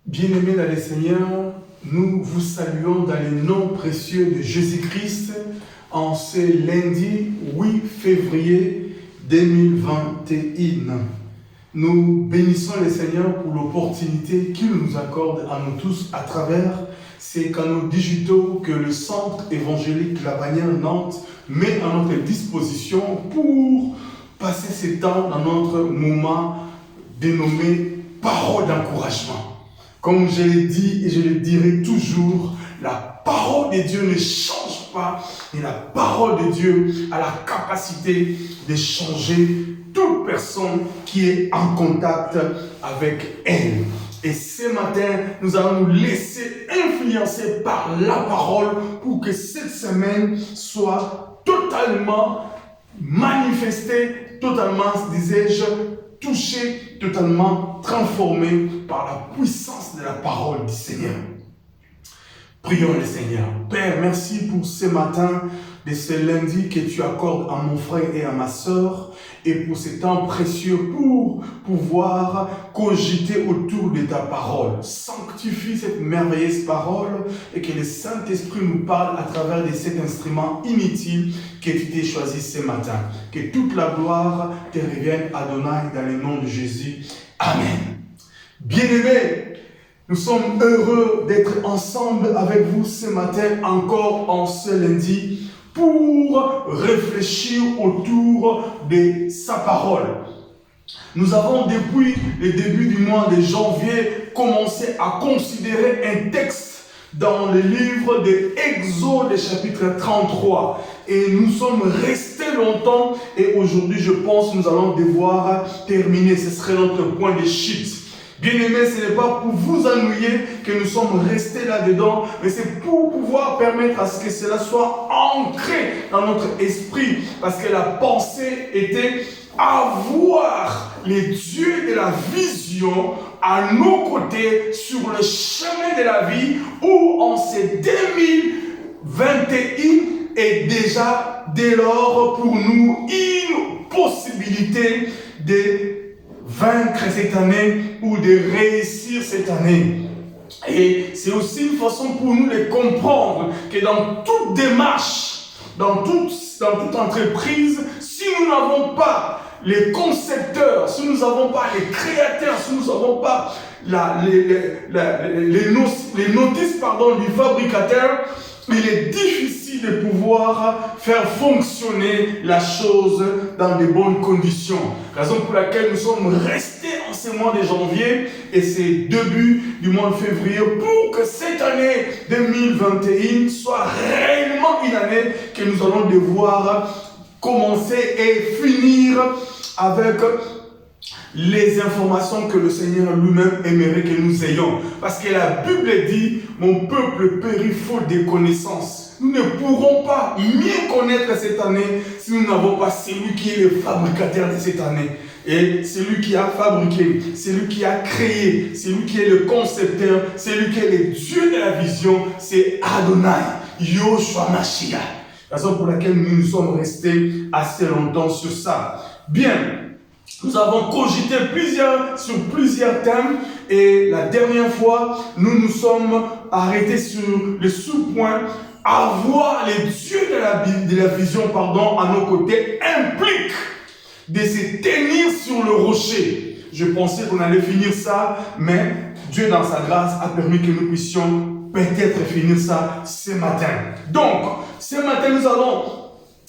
Bien-aimés dans le Seigneur, nous vous saluons dans le nom précieux de Jésus-Christ en ce lundi 8 février 2021. Nous bénissons le Seigneur pour l'opportunité qu'il nous accorde à nous tous à travers ces canaux digitaux que le Centre évangélique La Bannière Nantes met à notre disposition pour passer ces temps dans notre moment dénommé parole d'encouragement. Comme je l'ai dit et je le dirai toujours, la parole de Dieu ne change pas et la parole de Dieu a la capacité de changer toute personne qui est en contact avec elle. Et ce matin, nous allons nous laisser influencer par la parole pour que cette semaine soit totalement manifestée, totalement, disais-je, touché, totalement transformé par la puissance de la parole du Seigneur. Prions le Seigneur. Père, merci pour ce matin de ce lundi que tu accordes à mon frère et à ma sœur et pour ce temps précieux pour pouvoir cogiter autour de ta parole. Sanctifie cette merveilleuse parole et que le Saint-Esprit nous parle à travers de cet instrument inutile que tu t'es choisi ce matin. Que toute la gloire te revienne, Adonai, dans le nom de Jésus. Amen. Bien-aimés, nous sommes heureux d'être ensemble avec vous ce matin, encore en ce lundi, pour réfléchir autour de sa parole. Nous avons depuis le début du mois de janvier commencé à considérer un texte dans le livre de Exode chapitre 33. Et nous sommes restés longtemps et aujourd'hui je pense que nous allons devoir terminer. Ce serait notre point de chute. Bien-aimés, ce n'est pas pour vous ennuyer que nous sommes restés là-dedans, mais c'est pour pouvoir permettre à ce que cela soit ancré dans notre esprit. Parce que la pensée était avoir les dieux de la vision à nos côtés sur le chemin de la vie où en ce 2021 est déjà dès lors pour nous une possibilité de vaincre cette année ou de réussir cette année. Et c'est aussi une façon pour nous de comprendre que dans toute démarche, dans toute entreprise, si nous n'avons pas les concepteurs, si nous n'avons pas les créateurs, si nous n'avons pas les notices du fabricateur, il est difficile de pouvoir faire fonctionner la chose dans de bonnes conditions. Raison pour laquelle nous sommes restés en ce mois de janvier et ce début du mois de février pour que cette année 2021 soit réellement une année que nous allons devoir commencer et finir avec les informations que le Seigneur lui-même aimerait que nous ayons. Parce que la Bible dit, mon peuple périt faute de connaissances. Nous ne pourrons pas mieux connaître cette année si nous n'avons pas celui qui est le fabricateur de cette année. Et celui qui a fabriqué, celui qui a créé, celui qui est le concepteur, celui qui est le Dieu de la vision, c'est Adonai, Yoshua Mashiach. Raison pour laquelle nous nous sommes restés assez longtemps sur ça. Bien. Nous avons cogité sur plusieurs thèmes et la dernière fois, nous nous sommes arrêtés sur le sous-point avoir les dieux de la vision à nos côtés implique de se tenir sur le rocher. Je pensais qu'on allait finir ça, mais Dieu dans sa grâce a permis que nous puissions peut-être finir ça ce matin. Donc, ce matin, nous allons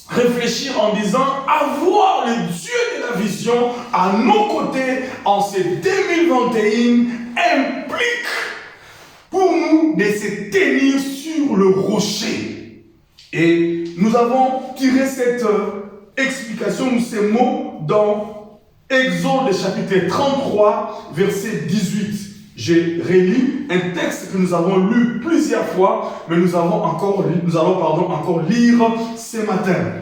réfléchir en disant avoir le Dieu de la vision à nos côtés en ce 2021 implique pour nous de se tenir sur le rocher. Et nous avons tiré cette explication ou ces mots dans Exode chapitre 33 verset 18. J'ai relu un texte que nous avons lu plusieurs fois, mais nous allons encore lire ce matin.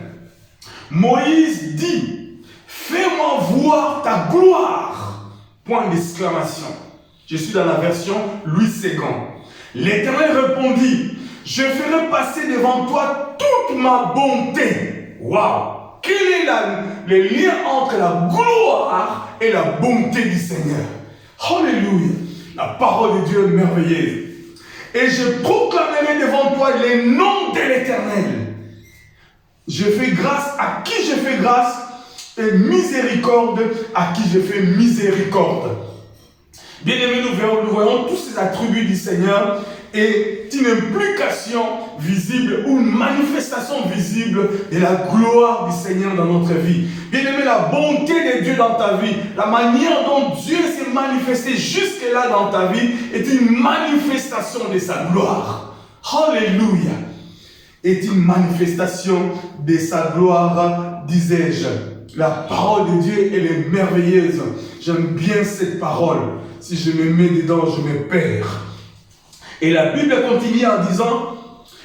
Moïse dit, fais-moi voir ta gloire. Point d'exclamation. Je suis dans la version Louis II. L'Éternel répondit, je ferai passer devant toi toute ma bonté. Waouh! Quel est le lien entre la gloire et la bonté du Seigneur? Alléluia! La parole de Dieu est merveilleuse. Et je proclamerai devant toi les noms de l'Éternel. Je fais grâce à qui je fais grâce et miséricorde à qui je fais miséricorde. Bien-aimés, nous voyons tous ces attributs du Seigneur et une implication visible ou une manifestation visible de la gloire du Seigneur dans notre vie. Bien-aimé, la bonté de Dieu dans ta vie, la manière dont Dieu s'est manifesté jusque-là dans ta vie est une manifestation de sa gloire. Alléluia! Est une manifestation de sa gloire, disais-je. La parole de Dieu, elle est merveilleuse. J'aime bien cette parole. Si je me mets dedans, je me perds. Et la Bible continue en disant,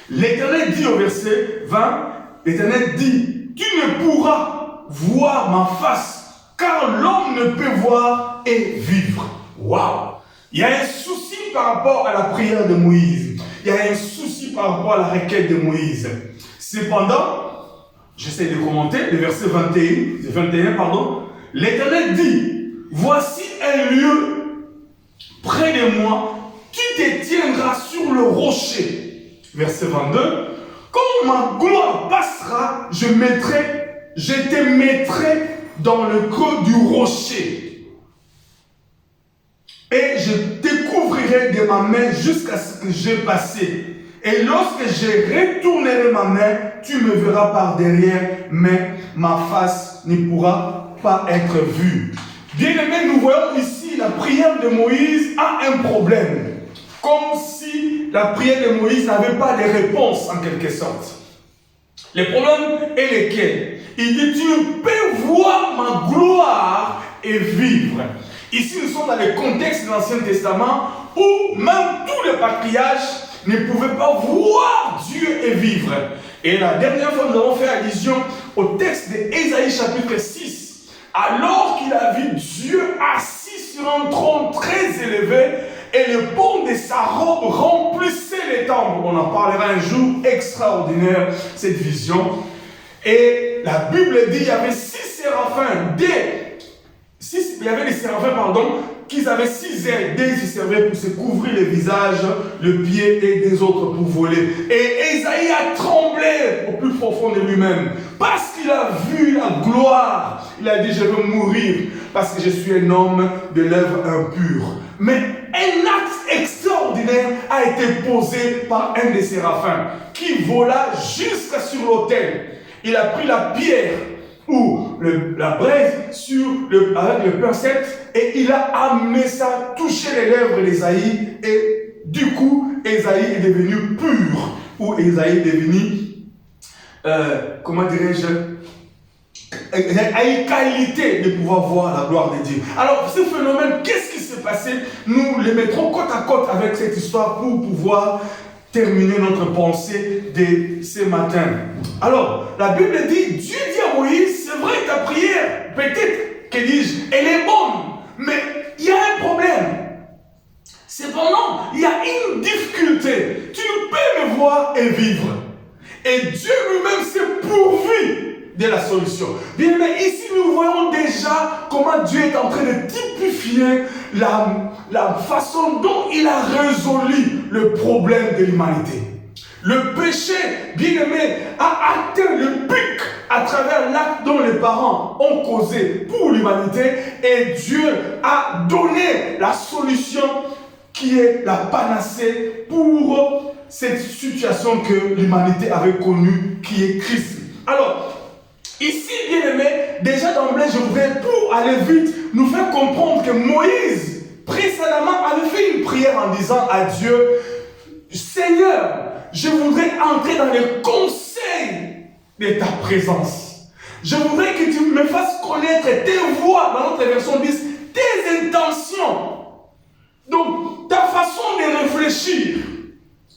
l'Éternel dit au verset 20, l'Éternel dit, tu ne pourras voir ma face, car l'homme ne peut voir et vivre. Waouh! Il y a un souci par rapport à la prière de Moïse. Il y a un souci par rapport à la requête de Moïse. Cependant, j'essaie de commenter le verset 21, l'Éternel dit, voici un lieu près de moi, tu te tiendras sur le rocher. Verset 22, quand ma gloire passera, je te mettrai dans le creux du rocher. Et je te couvrirai de ma main jusqu'à ce que j'ai passé. Et lorsque je retournerai ma main, tu me verras par derrière, mais ma face ne pourra pas être vue. Bien-aimés, nous voyons ici la prière de Moïse a un problème. Comme si la prière de Moïse n'avait pas de réponse en quelque sorte. Le problème est lequel? Il dit, tu peux voir ma gloire et vivre. Ici, nous sommes dans le contexte de l'Ancien Testament où même tous les patriarches ne pouvaient pas voir Dieu et vivre. Et la dernière fois, nous avons fait allusion au texte d'Ésaïe chapitre 6. Alors qu'il a vu Dieu assis sur un trône très élevé et le pont de sa robe remplissait les temples. On en parlera un jour, extraordinaire cette vision. Et la Bible dit qu'il y avait des séraphins, qu'ils avaient 6 ailes. Des se servaient pour se couvrir le visage, le pied, et des autres pour voler. Et Ésaïe a tremblé au plus profond de lui-même. Parce qu'il a vu la gloire. Il a dit, je veux mourir parce que je suis un homme de lèvres impures. Mais un acte extraordinaire a été posé par un des séraphins qui vola jusqu'à sur l'autel. Il a pris la pierre ou la braise avec le pincette et il a amené ça, touché les lèvres d'Ésaïe et du coup, Ésaïe est devenu pur ou Ésaïe est devenu, comment dirais-je, a une qualité de pouvoir voir la gloire de Dieu. Alors, ce phénomène, qu'est-ce qui s'est passé? Nous le mettrons côte à côte avec cette histoire pour pouvoir terminer notre pensée de ce matin. Alors, la Bible dit, Dieu dit à Moïse, c'est vrai ta prière, peut-être, que dis-je, elle est bonne, mais il y a un problème. Cependant, il y a une difficulté. Tu ne peux me voir et vivre. Et Dieu lui-même s'est pourvu de la solution. Bien, mais ici nous voyons déjà comment Dieu est en train de typifier la façon dont il a résolu le problème de l'humanité. Le péché, bien aimé, a atteint le pic à travers l'acte dont les parents ont causé pour l'humanité et Dieu a donné la solution qui est la panacée pour cette situation que l'humanité avait connue, qui est Christ. Alors, ici, bien aimé, déjà d'emblée, je voudrais, pour aller vite, nous faire comprendre que Moïse, précédemment, avait fait une prière en disant à Dieu, Seigneur, je voudrais entrer dans les conseils de ta présence. Je voudrais que tu me fasses connaître tes voies, dans notre version 10, tes intentions. Donc, ta façon de réfléchir.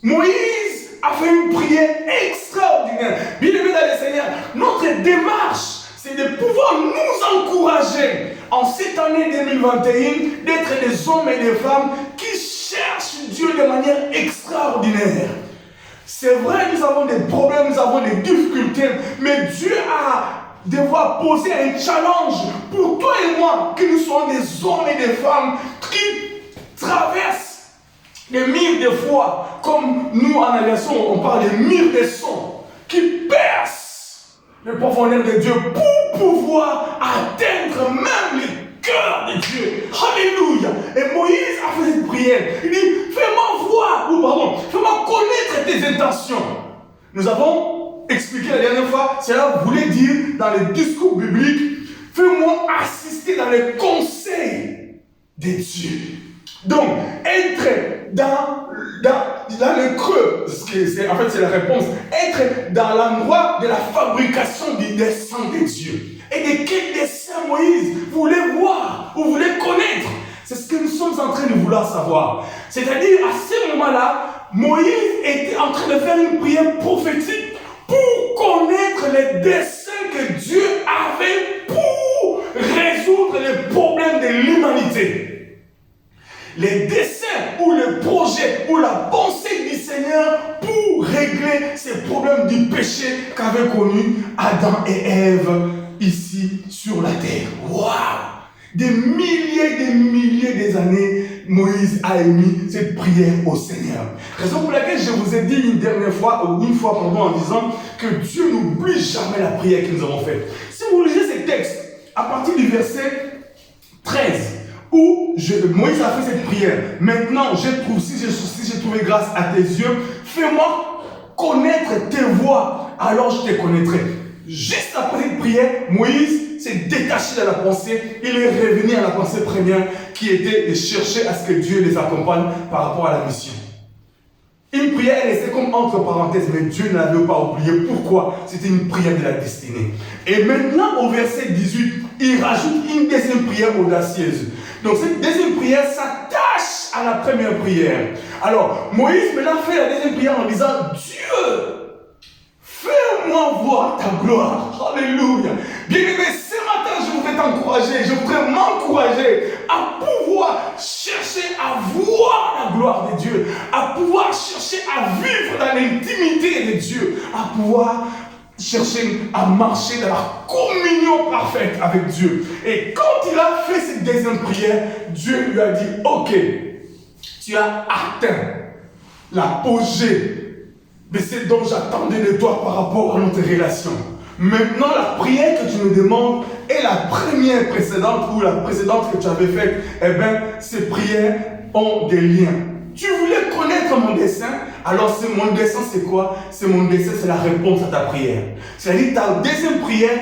Moïse a fait une prière extraordinaire. Bien aimé dans le Seigneur, notre démarche, c'est de pouvoir nous encourager en cette année 2021 d'être des hommes et des femmes qui cherchent Dieu de manière extraordinaire. C'est vrai, nous avons des problèmes, nous avons des difficultés, mais Dieu a devoir poser un challenge pour toi et moi, que nous soyons des hommes et des femmes qui traverse les murs de foi, comme nous en aviation, on parle des murs de son, qui percent les profondeurs de Dieu pour pouvoir atteindre même les cœur de Dieu. Alléluia. Et Moïse a fait cette prière. Il dit, fais-moi voir, fais-moi connaître tes intentions. Nous avons expliqué la dernière fois, cela voulait dire dans les discours bibliques, fais-moi assister dans les conseils de Dieu. Donc, être dans le creux, en fait c'est la réponse, être dans l'endroit de la fabrication du dessein de Dieu. Et de quel dessein Moïse voulait voir ou voulait connaître? C'est ce que nous sommes en train de vouloir savoir. C'est-à-dire, à ce moment-là, Moïse était en train de faire une prière prophétique pour connaître les desseins que Dieu avait pour résoudre les problèmes de l'humanité. Les desseins ou les projets ou la pensée du Seigneur pour régler ces problèmes du péché qu'avaient connu Adam et Ève ici sur la terre. Waouh! Des milliers des années, Moïse a émis cette prière au Seigneur. Raison pour laquelle je vous ai dit une fois en disant que Dieu n'oublie jamais la prière que nous avons faite. Si vous lisez ces textes, à partir du verset 13, où Moïse a fait cette prière. Maintenant, si j'ai trouvé grâce à tes yeux, fais-moi connaître tes voies, alors je te connaîtrai. Juste après cette prière, Moïse s'est détaché de la pensée, il est revenu à la pensée première qui était de chercher à ce que Dieu les accompagne par rapport à la mission. Une prière est restée comme entre parenthèses, mais Dieu ne l'avait pas oublié. Pourquoi? C'était une prière de la destinée. Et maintenant, au verset 18, il rajoute une deuxième prière audacieuse. Donc cette deuxième prière s'attache à la première prière. Alors, Moïse maintenant fait la deuxième prière en disant, Dieu, fais-moi voir ta gloire. Alléluia. Bien-aimé, ce matin, je voudrais t'encourager, je voudrais m'encourager à pouvoir chercher à voir la gloire de Dieu, à pouvoir chercher à vivre dans l'intimité de Dieu, à pouvoir chercher à marcher dans la communion parfaite avec Dieu. Et quand il a fait cette deuxième prière, Dieu lui a dit, ok, tu as atteint l'apogée de ce dont j'attendais de toi par rapport à notre relation. Maintenant, la prière que tu me demandes est la première précédente ou la précédente que tu avais faite. Eh bien, ces prières ont des liens. Tu voulais connaître mon dessein, alors mon dessein c'est quoi? Mon dessein c'est la réponse à ta prière. C'est-à-dire ta deuxième prière,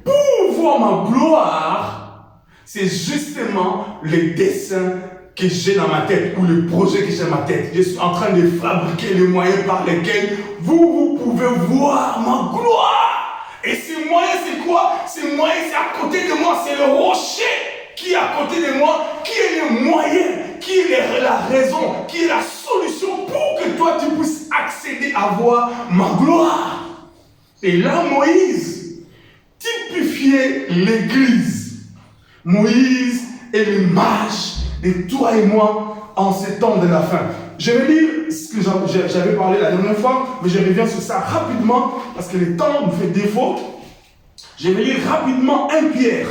pour voir ma gloire, c'est justement le dessein que j'ai dans ma tête ou le projet que j'ai dans ma tête. Je suis en train de fabriquer les moyens par lesquels vous pouvez voir ma gloire. Et ces moyens c'est quoi? Ces moyens c'est à côté de moi, c'est le rocher qui est à côté de moi, qui est le moyen, qui est la raison, qui est la solution pour que toi tu puisses accéder à voir ma gloire. Et là Moïse typifiait l'église. Moïse est l'image de toi et moi en ces temps de la fin. Je vais lire ce que j'avais parlé la dernière fois, mais je reviens sur ça rapidement parce que le temps me fait défaut. Je vais lire rapidement 1 Pierre.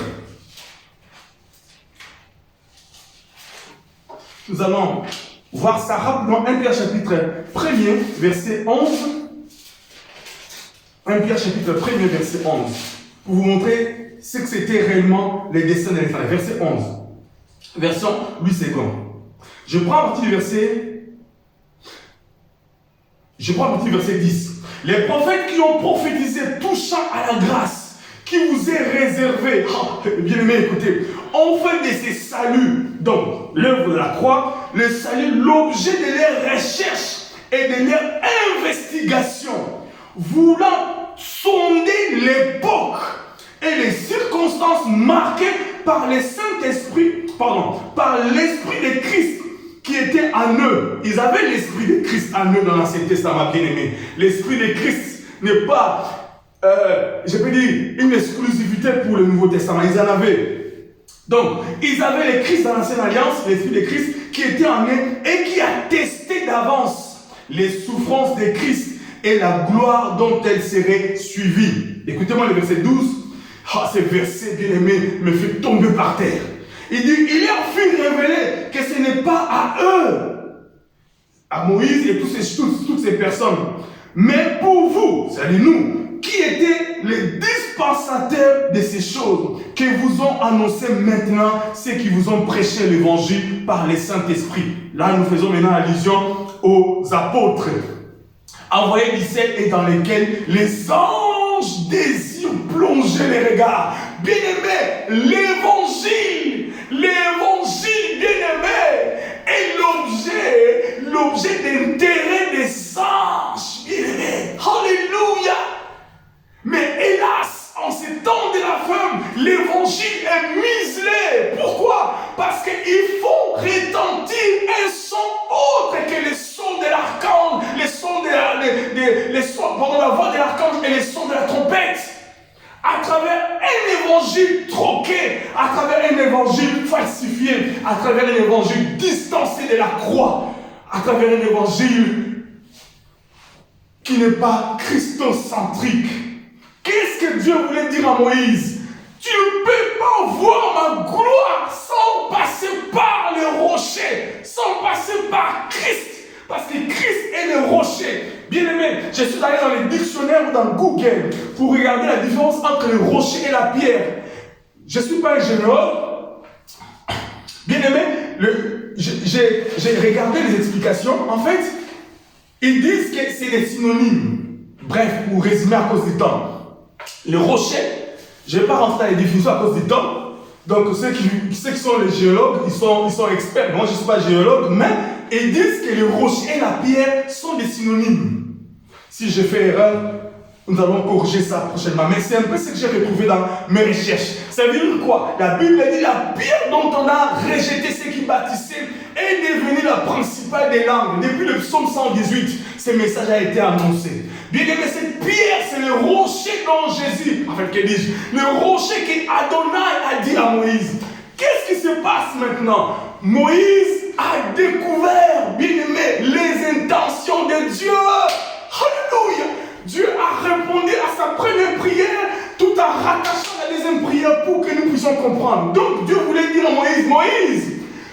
Nous allons voir ça rapidement. 1 Pierre chapitre 1er, verset 11. 1 Pierre chapitre 1er, verset 11. Pour vous montrer ce que c'était réellement les desseins de l'Éternel. Verset 11. Version Louis II. Je prends à partir du verset 10. Les prophètes qui ont prophétisé touchant à la grâce qui vous est réservée, bien aimé, écoutez, ont fait de ces saluts, donc l'œuvre de la croix, le salut, l'objet de leurs recherches et de leur investigation, voulant sonder l'époque et les circonstances marquées par le Saint-Esprit, par l'Esprit de Christ qui était en eux. Ils avaient l'Esprit de Christ en eux dans l'Ancien Testament, bien aimé. L'Esprit de Christ n'est pas, je peux dire, une exclusivité pour le Nouveau Testament. Ils en avaient. Donc, ils avaient le Christ dans l'Ancienne Alliance, l'Esprit de Christ qui était en eux et qui attestait d'avance les souffrances de Christ et la gloire dont elles seraient suivies. Écoutez-moi le verset 12. Ce verset, bien aimé, me fait tomber par terre. Il dit, il leur fut révélé que ce n'est pas à eux, à Moïse et toutes ces personnes, mais pour vous, c'est-à-dire nous, qui étaient les dispensateurs de ces choses, que vous ont annoncé maintenant ceux qui vous ont prêché l'évangile par le Saint-Esprit. Là, nous faisons maintenant allusion aux apôtres, envoyés du ciel et dans lesquels les anges désirent plonger les regards. Bien-aimé, l'évangile, bien-aimé, est l'objet d'intérêt des anges, bien-aimé. Alléluia. Mais hélas, en ces temps de la fin, l'évangile est muselé. Pourquoi? Parce qu'il faut retentir un son autre que le son de l'archange, la voix de l'archange et le son de la trompette. À travers un évangile troqué, à travers un évangile falsifié, à travers un évangile distancé de la croix, à travers un évangile qui n'est pas christocentrique. Qu'est-ce que Dieu voulait dire à Moïse? Tu ne peux pas voir ma gloire sans passer par le rocher, sans passer par Christ. Parce que Christ est le rocher. Bien aimé, je suis allé dans les dictionnaires ou dans Google pour regarder la différence entre le rocher et la pierre. Je ne suis pas un géologue. Bien aimé, j'ai regardé les explications. En fait, ils disent que c'est des synonymes. Bref, pour résumer à cause du temps. Le rocher, je ne vais pas rentrer dans les définitions à cause du temps. Donc, ceux qui sont les géologues, ils sont experts. Moi, je ne suis pas géologue, mais ils disent que le rocher et la pierre sont des synonymes. Si je fais erreur, nous allons corriger ça prochainement. Mais c'est un peu ce que j'ai retrouvé dans mes recherches. Ça veut dire quoi? La Bible dit la pierre dont on a rejeté ceux qui bâtissaient est devenue la principale des langues. Depuis le psaume 118, ce message a été annoncé. Bien aimé, cette pierre, c'est le rocher dont Jésus, en fait, que dis-je, le rocher qu'Adonai a dit à Moïse. Qu'est-ce qui se passe maintenant? Moïse a découvert, bien aimé, les intentions de Dieu. Alléluia! Dieu a répondu à sa première prière tout en rattachant la deuxième prière pour que nous puissions comprendre. Donc Dieu voulait dire à Moïse, Moïse,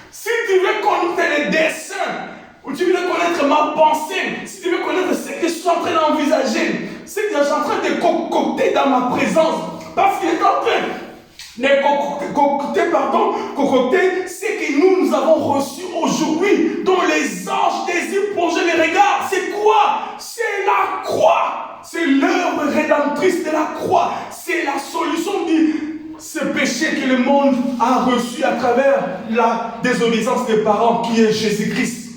si tu veux connaître les desseins, ou tu veux connaître ma pensée, si tu veux connaître ce que je suis en train d'envisager, ce que je suis en train de concocter dans ma présence, parce qu'il est en train de concocter ce que nous avons reçu aujourd'hui, dont les anges désirent plonger les regards. C'est quoi? C'est la croix. C'est l'œuvre rédemptrice de la croix. C'est la solution de ce péché que le monde a reçu à travers la désobéissance des parents qui est Jésus-Christ.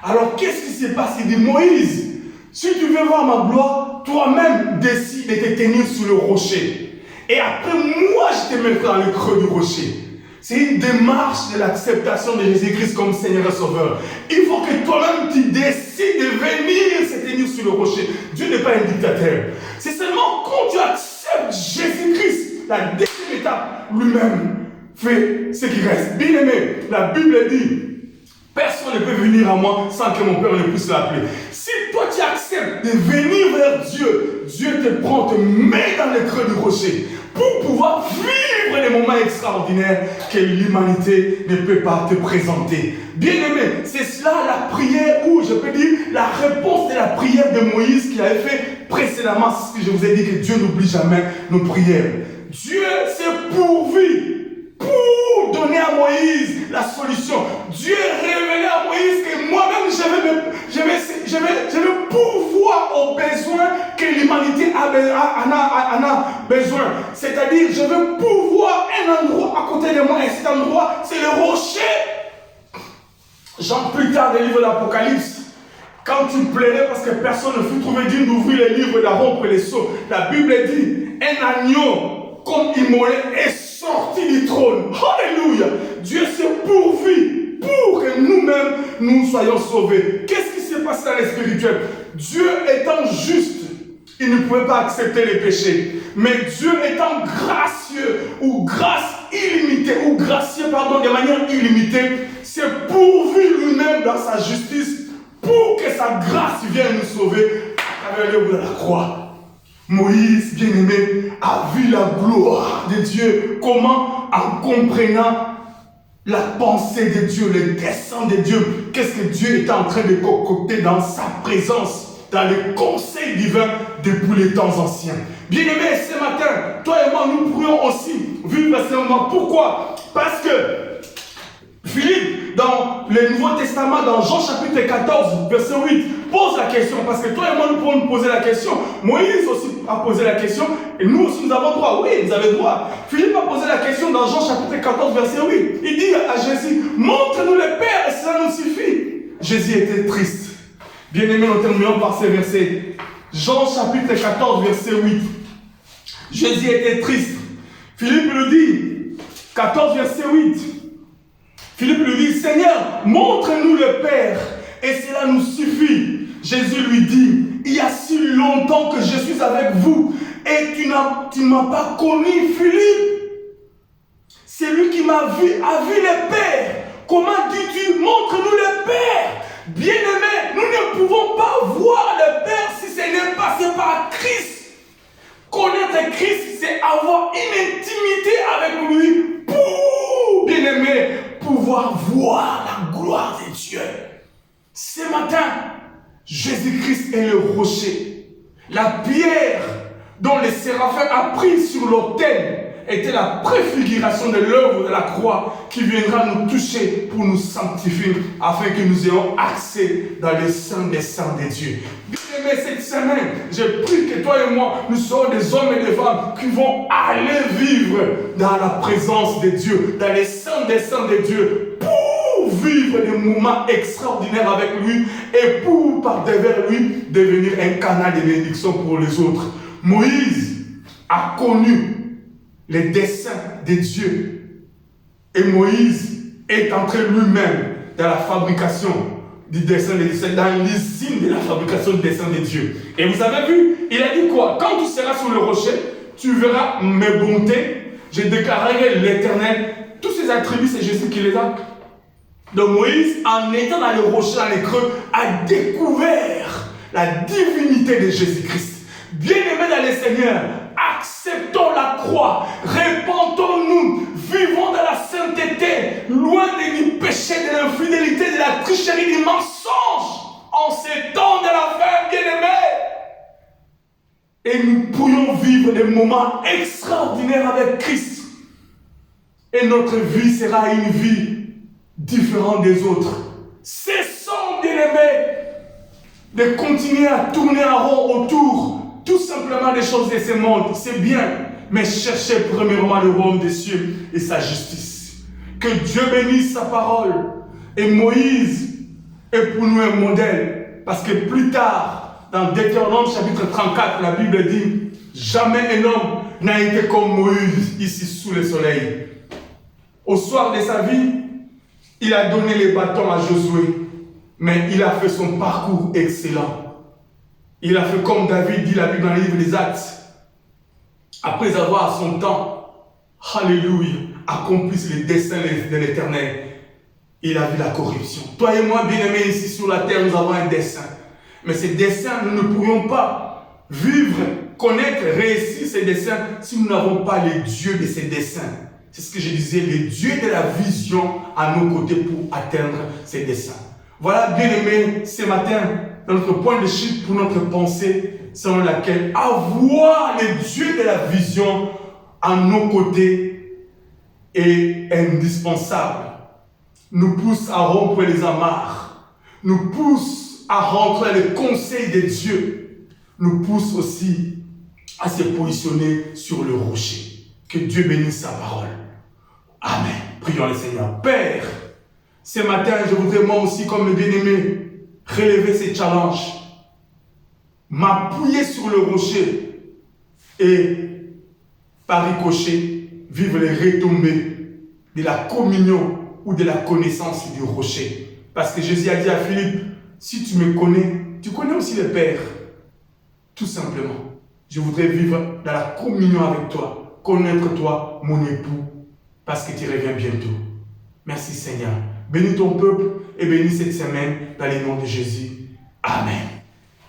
Alors qu'est-ce qui se passe? Il dit, Moïse, si tu veux voir ma gloire, toi-même décide de te tenir sur le rocher. Et après, moi, je te mettrai dans le creux du rocher. C'est une démarche de l'acceptation de Jésus-Christ comme Seigneur et Sauveur. Il faut que toi-même, tu décides de venir se tenir sur le rocher. Dieu n'est pas un dictateur. C'est seulement quand tu acceptes Jésus-Christ, la deuxième étape, lui-même fait ce qui reste. Bien aimé, la Bible dit, personne ne peut venir à moi sans que mon Père ne puisse l'appeler. Si toi tu acceptes de venir vers Dieu, Dieu te prend, te met dans le creux du rocher pour pouvoir vivre les moments extraordinaires que l'humanité ne peut pas te présenter. Bien aimé, c'est cela la prière ou je peux dire la réponse de la prière de Moïse qu'il avait fait précédemment. C'est ce que je vous ai dit, que Dieu n'oublie jamais nos prières. Dieu s'est pourvu pour donner à Moïse la solution. Dieu révélé à Moïse que moi-même je vais pourvoir aux besoins que l'humanité en a besoin. C'est-à-dire, je vais pourvoir un endroit à côté de moi, et cet endroit, c'est le rocher. Jean, plus tard, des livres de l'Apocalypse, quand tu plairais parce que personne ne fut trouvé digne d'ouvrir les livres, de rompre les sceaux, la Bible dit, un agneau comme immolé est sorti du trône. Alléluia. Dieu s'est pourvu pour que nous-mêmes nous soyons sauvés. Qu'est-ce qui s'est passé dans le spirituel? Dieu étant juste, il ne pouvait pas accepter les péchés. Mais Dieu étant gracieux ou grâce illimitée, ou gracieux, pardon, de manière illimitée, s'est pourvu lui-même dans sa justice pour que sa grâce vienne nous sauver à travers l'œuvre de la croix. Moïse, bien-aimé, a vu la gloire de Dieu. Comment? En comprenant la pensée de Dieu, le dessein de Dieu. Qu'est-ce que Dieu est en train de concocter dans sa présence, dans les conseils divins depuis les temps anciens. Bien-aimés, ce matin, toi et moi, nous pourrions aussi vivre ce moment. Pourquoi? Parce que Philippe, dans le Nouveau Testament, dans Jean chapitre 14, verset 8, pose la question. Parce que toi et moi, nous pouvons nous poser la question. Moïse aussi a posé la question. Et nous aussi, nous avons droit. Oui, vous avez droit. Philippe a posé la question dans Jean chapitre 14, verset 8. Il dit à Jésus, montre-nous le Père et cela nous suffit. Jésus était triste. Bien-aimés, nous terminons par ces versets. Jean chapitre 14, verset 8. Jésus était triste. Philippe lui dit, 14, verset 8. Philippe lui dit, Seigneur, montre-nous le Père, et cela nous suffit. Jésus lui dit, il y a si longtemps que je suis avec vous, et tu ne m'as pas connu, Philippe. Celui qui m'a vu a vu le Père. Comment dis-tu, montre-nous le Père? Bien-aimés, nous ne pouvons pas voir le Père si ce n'est passé par Christ. Connaître Christ, c'est avoir une intimité avec lui pour, bien-aimé, pouvoir voir la gloire de Dieu. Ce matin, Jésus-Christ est le rocher. La pierre dont les séraphins ont pris sur l'autel était la préfiguration de l'œuvre de la croix qui viendra nous toucher pour nous sanctifier afin que nous ayons accès dans le sein des saints de Dieu. Bien-aimés, cette semaine, je prie que toi et moi, nous soyons des hommes et des femmes qui vont aller vivre dans la présence de Dieu, dans les saints des saints de Dieu, pour vivre des moments extraordinaires avec lui et pour, par devers lui, devenir un canal de bénédiction pour les autres. Moïse a connu les desseins de Dieu. Et Moïse est entré lui-même dans la fabrication du dessein de Dieu, dans l'usine de la fabrication du dessein de Dieu. Et vous avez vu, il a dit quoi? Quand tu seras sur le rocher, tu verras mes bontés, je déclarerai l'Éternel. Tous ces attributs, c'est Jésus qui les a. Donc Moïse, en étant dans le rocher, dans les creux, a découvert la divinité de Jésus-Christ. Bien-aimés dans le Seigneur, acceptons la croix, répandons-nous, vivons dans la sainteté, loin du péché, de l'infidélité, de la tricherie, du mensonge, en ces temps de la fin, bien-aimés. Et nous pourrions vivre des moments extraordinaires avec Christ. Et notre vie sera une vie différente des autres. Cessons, bien-aimés, de continuer à tourner en rond autour tout simplement des choses de ce monde. C'est bien, mais cherchez premièrement le royaume des cieux et sa justice. Que Dieu bénisse sa parole. Et Moïse est pour nous un modèle. Parce que plus tard, dans Deutéronome chapitre 34, la Bible dit, jamais un homme n'a été comme Moïse ici sous le soleil. Au soir de sa vie, il a donné les bâtons à Josué, mais il a fait son parcours excellent. Il a fait comme David dit la Bible dans le livre des Actes. Après avoir à son temps, alléluia, accompli les desseins de l'Éternel, il a vu la corruption. Toi et moi, bien-aimés, ici sur la terre, nous avons un dessein. Mais ces desseins, nous ne pourrions pas vivre, connaître, réussir ces desseins si nous n'avons pas les dieux de ces desseins. C'est ce que je disais, les dieux de la vision à nos côtés pour atteindre ces desseins. Voilà, bien-aimés, ce matin, notre point de chute pour notre pensée, selon laquelle avoir les dieux de la vision à nos côtés est indispensable. Nous pousse à rompre les amarres, nous pousse à rentrer les conseils de Dieu, nous pousse aussi à se positionner sur le rocher. Que Dieu bénisse sa parole. Amen. Prions le Seigneur. Père, ce matin, je voudrais moi aussi, comme bien-aimé, relever ces challenges, m'appuyer sur le rocher et, par ricochet, vivre les retombées de la communion ou de la connaissance du rocher. Parce que Jésus a dit à Philippe, si tu me connais, tu connais aussi le Père. Tout simplement, je voudrais vivre dans la communion avec toi, connaître toi, mon époux, parce que tu reviens bientôt. Merci Seigneur. Bénis ton peuple et bénis cette semaine dans le nom de Jésus. Amen.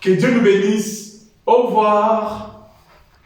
Que Dieu nous bénisse. Au revoir.